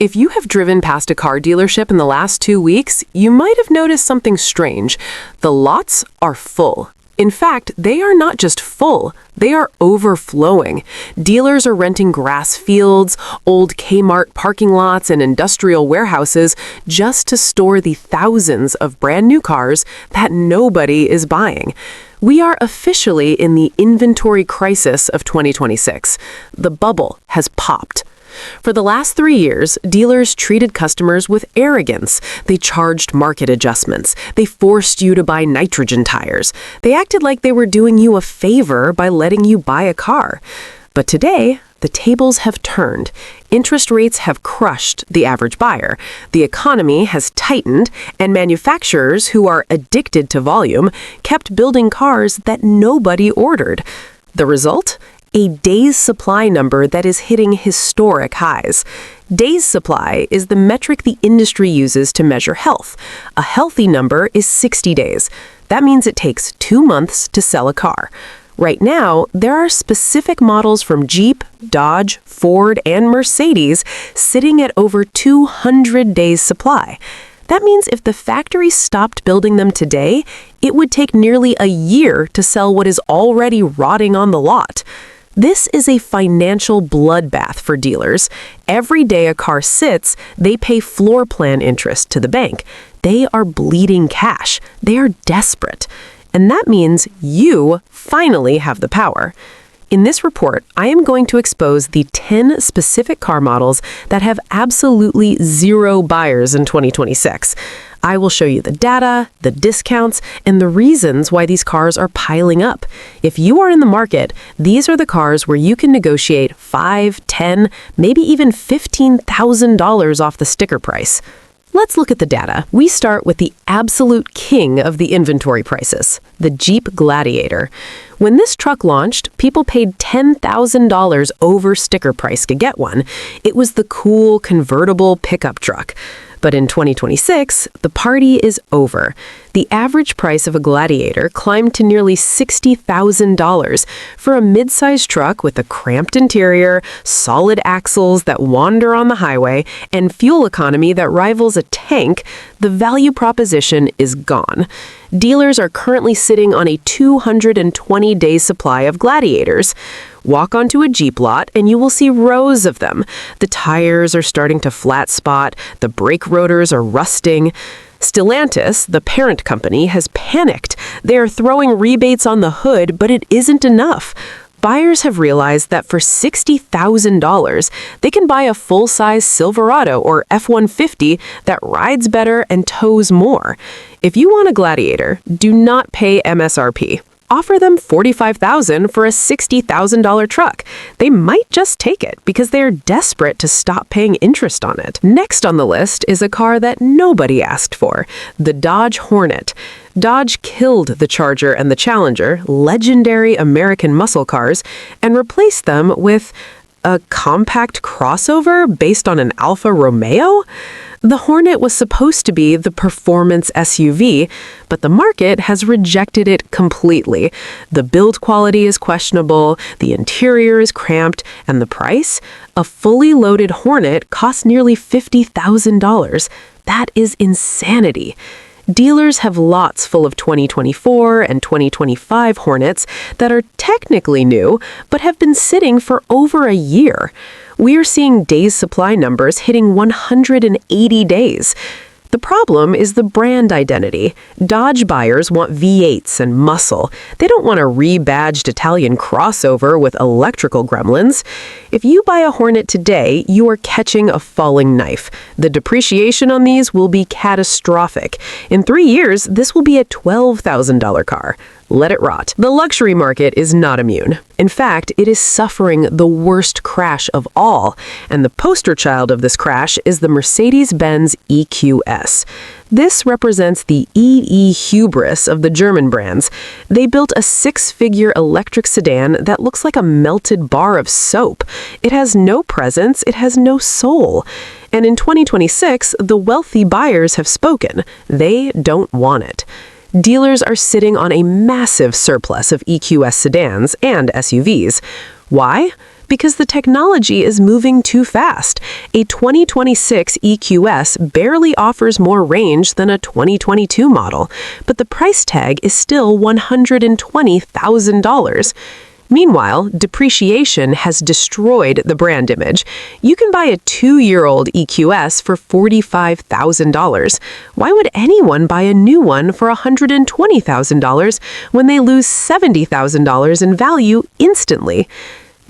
If you have driven past a car dealership in the last 2 weeks, you might have noticed something strange. The lots are full. In fact, they are not just full, they are overflowing. Dealers are renting grass fields, old Kmart parking lots, and industrial warehouses just to store the thousands of brand new cars that nobody is buying. We are officially in the inventory crisis of 2026. The bubble has popped. For the last 3 years, dealers treated customers with arrogance. They charged market adjustments. They forced you to buy nitrogen tires. They acted like they were doing you a favor by letting you buy a car. But today, the tables have turned. Interest rates have crushed the average buyer. The economy has tightened, and manufacturers who are addicted to volume kept building cars that nobody ordered. The result? A days supply number that is hitting historic highs. Days supply is the metric the industry uses to measure health. A healthy number is 60 days. That means it takes 2 months to sell a car. Right now, there are specific models from Jeep, Dodge, Ford, and Mercedes sitting at over 200 days supply. That means if the factory stopped building them today, it would take nearly a year to sell what is already rotting on the lot. This is a financial bloodbath for dealers. Every day a car sits, they pay floorplan interest to the bank. They are bleeding cash. They are desperate. And that means you finally have the power. In this report, I am going to expose the 10 specific car models that have absolutely zero buyers in 2026. I will show you the data, the discounts, and the reasons why these cars are piling up. If you are in the market, these are the cars where you can negotiate $5, $10, maybe even $15,000 off the sticker price. Let's look at the data. We start with the absolute king of the inventory prices, the Jeep Gladiator. When this truck launched, people paid $10,000 over sticker price to get one. It was the cool convertible pickup truck. But in 2026, the party is over. The average price of a Gladiator climbed to nearly $60,000 for a mid-sized truck with a cramped interior, solid axles that wander on the highway, and fuel economy that rivals a tank. The value proposition is gone. Dealers are currently sitting on a 220-day supply of Gladiators. Walk onto a Jeep lot and you will see rows of them. The tires are starting to flat spot, the brake rotors are rusting. Stellantis, the parent company, has panicked. They are throwing rebates on the hood, but it isn't enough. Buyers have realized that for $60,000, they can buy a full-size Silverado or F-150 that rides better and tows more. If you want a Gladiator, do not pay MSRP. Offer them $45,000 for a $60,000 truck. They might just take it because they are desperate to stop paying interest on it. Next on the list is a car that nobody asked for, the Dodge Hornet. Dodge killed the Charger and the Challenger, legendary American muscle cars, and replaced them with a compact crossover based on an Alfa Romeo? The Hornet was supposed to be the performance SUV, but the market has rejected it completely. The build quality is questionable, the interior is cramped, and the price? A fully loaded Hornet costs nearly $50,000. That is insanity. Dealers have lots full of 2024 and 2025 Hornets that are technically new, but have been sitting for over a year. We are seeing days supply numbers hitting 180 days. The problem is the brand identity. Dodge buyers want V8s and muscle. They don't want a rebadged Italian crossover with electrical gremlins. If you buy a Hornet today, you are catching a falling knife. The depreciation on these will be catastrophic. In 3 years, this will be a $12,000 car. Let it rot. The luxury market is not immune. In fact, it is suffering the worst crash of all, and the poster child of this crash is the Mercedes-Benz EQS. This represents the EE hubris of the German brands. They built a 6-figure electric sedan that looks like a melted bar of soap. It has no presence, it has no soul. And in 2026, the wealthy buyers have spoken. They don't want it. Dealers are sitting on a massive surplus of EQS sedans and SUVs. Why? Because the technology is moving too fast. A 2026 EQS barely offers more range than a 2022 model, but the price tag is still $120,000. Meanwhile, depreciation has destroyed the brand image. You can buy a 2-year-old EQS for $45,000. Why would anyone buy a new one for $120,000 when they lose $70,000 in value instantly?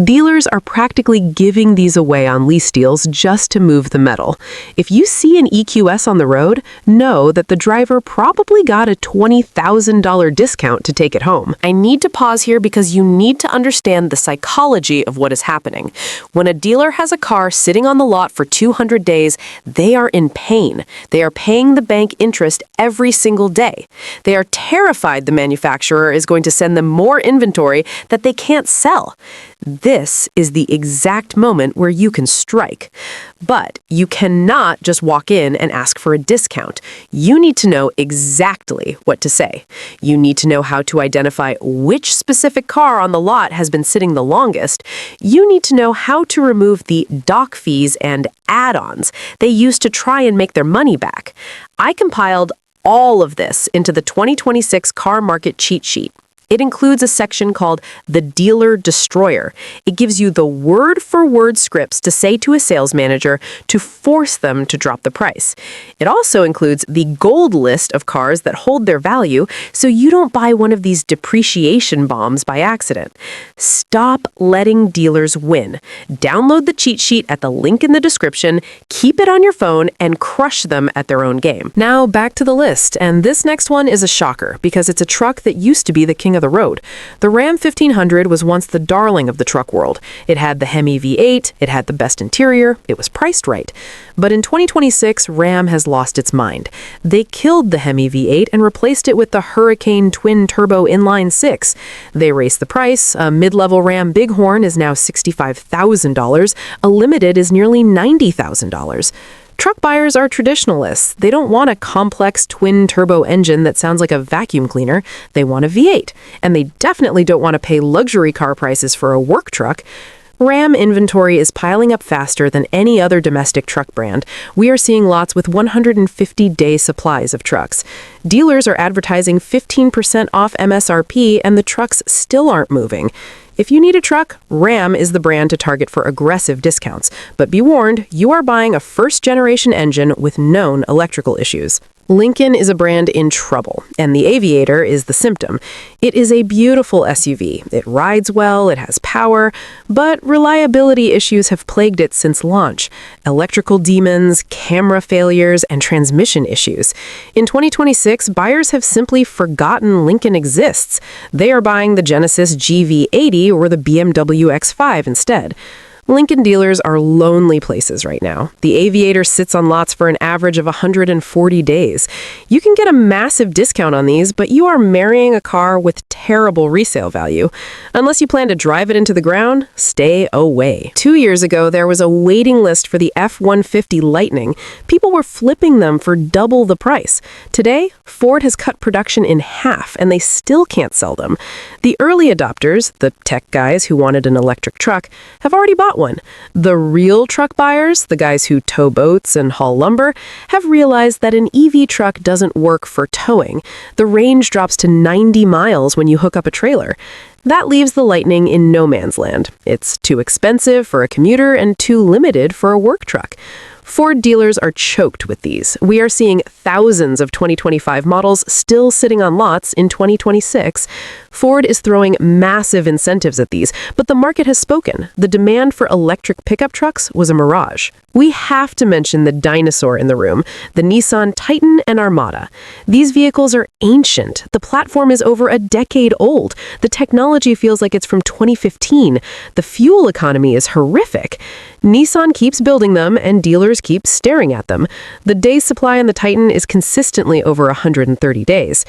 Dealers are practically giving these away on lease deals just to move the metal. If you see an EQS on the road, know that the driver probably got a $20,000 discount to take it home. I need to pause here because you need to understand the psychology of what is happening. When a dealer has a car sitting on the lot for 200 days, they are in pain. They are paying the bank interest every single day. They are terrified the manufacturer is going to send them more inventory that they can't sell. This is the exact moment where you can strike. But you cannot just walk in and ask for a discount. You need to know exactly what to say. You need to know how to identify which specific car on the lot has been sitting the longest. You need to know how to remove the dock fees and add-ons they used to try and make their money back. I compiled all of this into the 2026 car market cheat sheet. It includes a section called the Dealer Destroyer. It gives you the word-for-word scripts to say to a sales manager to force them to drop the price. It also includes the gold list of cars that hold their value so you don't buy one of these depreciation bombs by accident. Stop letting dealers win. Download the cheat sheet at the link in the description, keep it on your phone, and crush them at their own game. Now back to the list, and this next one is a shocker because it's a truck that used to be the king of the road. The Ram 1500 was once the darling of the truck world. It had the Hemi V8, it had the best interior, it was priced right. But in 2026, Ram has lost its mind. They killed the Hemi V8 and replaced it with the Hurricane twin-turbo inline-6. They raised the price. A mid-level Ram Bighorn is now $65,000. A Limited is nearly $90,000. Truck buyers are traditionalists. They don't want a complex twin-turbo engine that sounds like a vacuum cleaner. They want a V8. And they definitely don't want to pay luxury car prices for a work truck. Ram inventory is piling up faster than any other domestic truck brand. We are seeing lots with 150-day supplies of trucks. Dealers are advertising 15% off MSRP, and the trucks still aren't moving. If you need a truck, Ram is the brand to target for aggressive discounts. But be warned, you are buying a first-generation engine with known electrical issues. Lincoln is a brand in trouble, and the Aviator is the symptom. It is a beautiful SUV. It rides well, it has power, but reliability issues have plagued it since launch. Electrical demons, camera failures, and transmission issues. In 2026, buyers have simply forgotten Lincoln exists. They are buying the Genesis GV80 or the BMW X5 instead. Lincoln dealers are lonely places right now. The Aviator sits on lots for an average of 140 days. You can get a massive discount on these, but you are marrying a car with terrible resale value. Unless you plan to drive it into the ground, stay away. 2 years ago, there was a waiting list for the F-150 Lightning. People were flipping them for double the price. Today, Ford has cut production in half, and they still can't sell them. The early adopters, the tech guys who wanted an electric truck, have already bought one. The real truck buyers, the guys who tow boats and haul lumber, have realized that an EV truck doesn't work for towing. The range drops to 90 miles when you hook up a trailer. That leaves the Lightning in no man's land. It's too expensive for a commuter and too limited for a work truck. Ford dealers are choked with these. We are seeing thousands of 2025 models still sitting on lots in 2026. Ford is throwing massive incentives at these, but the market has spoken. The demand for electric pickup trucks was a mirage. We have to mention the dinosaur in the room, the Nissan Titan and Armada. These vehicles are ancient. The platform is over a decade old. The technology feels like it's from 2015. The fuel economy is horrific. Nissan keeps building them, and dealers keep staring at them. The day supply on the Titan is consistently over 130 days.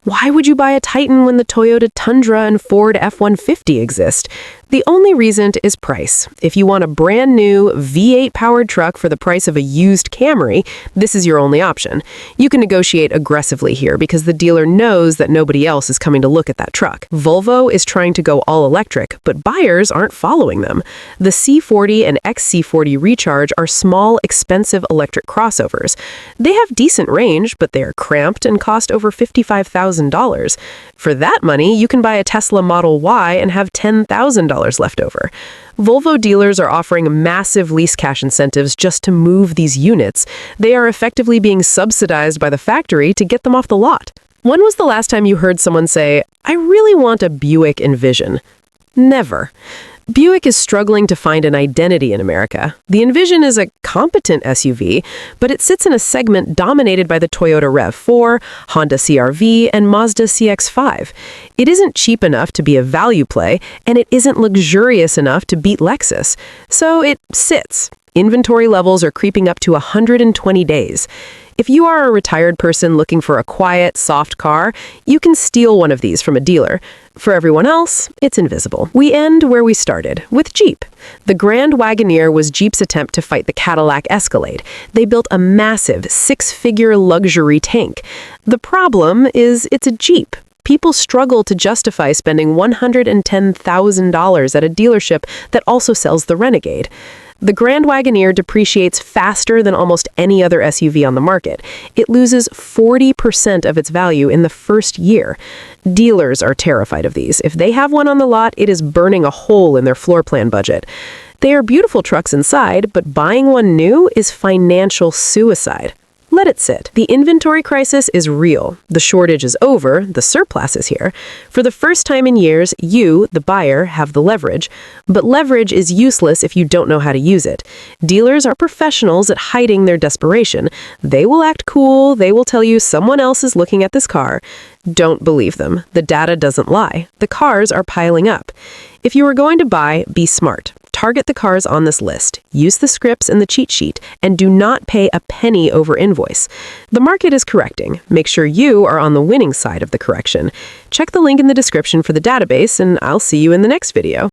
Why would you buy a Titan when the Toyota Tundra and Ford F-150 exist? The only reason is price. If you want a brand new V8-powered truck for the price of a used Camry, this is your only option. You can negotiate aggressively here because the dealer knows that nobody else is coming to look at that truck. Volvo is trying to go all electric, but buyers aren't following them. The C40 and XC40 Recharge are small, expensive electric crossovers. They have decent range, but they are cramped and cost over $55,000. For that money, you can buy a Tesla Model Y and have $10,000 left over. Volvo dealers are offering massive lease cash incentives just to move these units. They are effectively being subsidized by the factory to get them off the lot. When was the last time you heard someone say, "I really want a Buick Envision"? Never. Buick is struggling to find an identity in America. The Envision is a competent SUV, but it sits in a segment dominated by the Toyota RAV4, Honda CR-V, and Mazda CX-5. It isn't cheap enough to be a value play, and it isn't luxurious enough to beat Lexus. So it sits. Inventory levels are creeping up to 120 days. If you are a retired person looking for a quiet, soft car, you can steal one of these from a dealer. For everyone else, it's invisible. We end where we started, with Jeep. The Grand Wagoneer was Jeep's attempt to fight the Cadillac Escalade. They built a massive, six-figure luxury tank. The problem is it's a Jeep. People struggle to justify spending $110,000 at a dealership that also sells the Renegade. The Grand Wagoneer depreciates faster than almost any other SUV on the market. It loses 40% of its value in the first year. Dealers are terrified of these. If they have one on the lot, it is burning a hole in their floor plan budget. They are beautiful trucks inside, but buying one new is financial suicide. Let it sit. The inventory crisis is real. The shortage is over. The surplus is here. For the first time in years, you, the buyer, have the leverage. But leverage is useless if you don't know how to use it. Dealers are professionals at hiding their desperation. They will act cool. They will tell you someone else is looking at this car. Don't believe them. The data doesn't lie. The cars are piling up. If you are going to buy, be smart. Target the cars on this list, use the scripts and the cheat sheet, and do not pay a penny over invoice. The market is correcting. Make sure you are on the winning side of the correction. Check the link in the description for the database, and I'll see you in the next video.